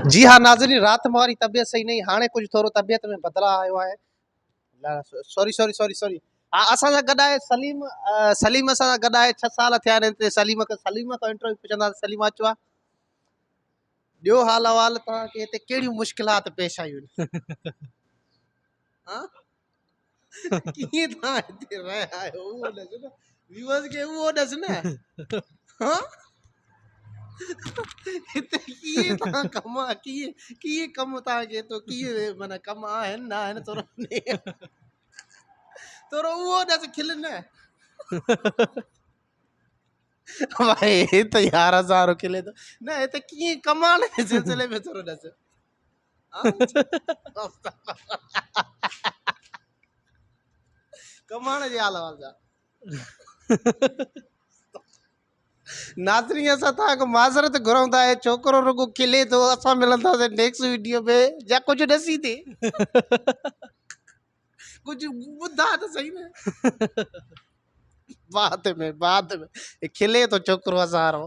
जी हाँ नाज़रीन, रात में हमारी तबियत सही नहीं, हाणे कुछ थोरो तबियत में बदलाव आयो आहे। Sorry sorry sorry sorry. हा असां सां गॾु आहे सलीम। सलीम असां सां गॾु आहे, 6 साल थिया आहिनि हिते। सलीम खां इंटरव्यू पुछंदासीं। सलीम अचो आ। ॿियो हाल अहवाल, तव्हांखे हिते कहिड़ियूं मुश्किलात पेश आयूं आहिनि? हाँ? कीअं तव्हां हिते रहिया आहियो उहो ॾस न, व्यूअर्स खे उहो ॾस न। हाँ? हिते कीअं तव्हां कमु कीअं कीअं कमु तव्हांखे तो कीअं माना कमु आहिनि न आहिनि थोरो थोरो उहो ॾस खिल न। भाई हिते 11,000 खिले थो न, हिते कीअं कमाइण जे सिलसिले में थोरो ॾस। हाँ? कमाइण जे हाल वाल जा नाज़रीन, असां तव्हांखां माज़रत घुरऊं था। हे छोकिरो रुगो खिले थो। असां मिलंदासीं नेक्स्ट वीडियो में, या कुझु ॾसी थे कुझु ॿुधा त सही न। बाद में खिले थो छोकिरो असां वारो।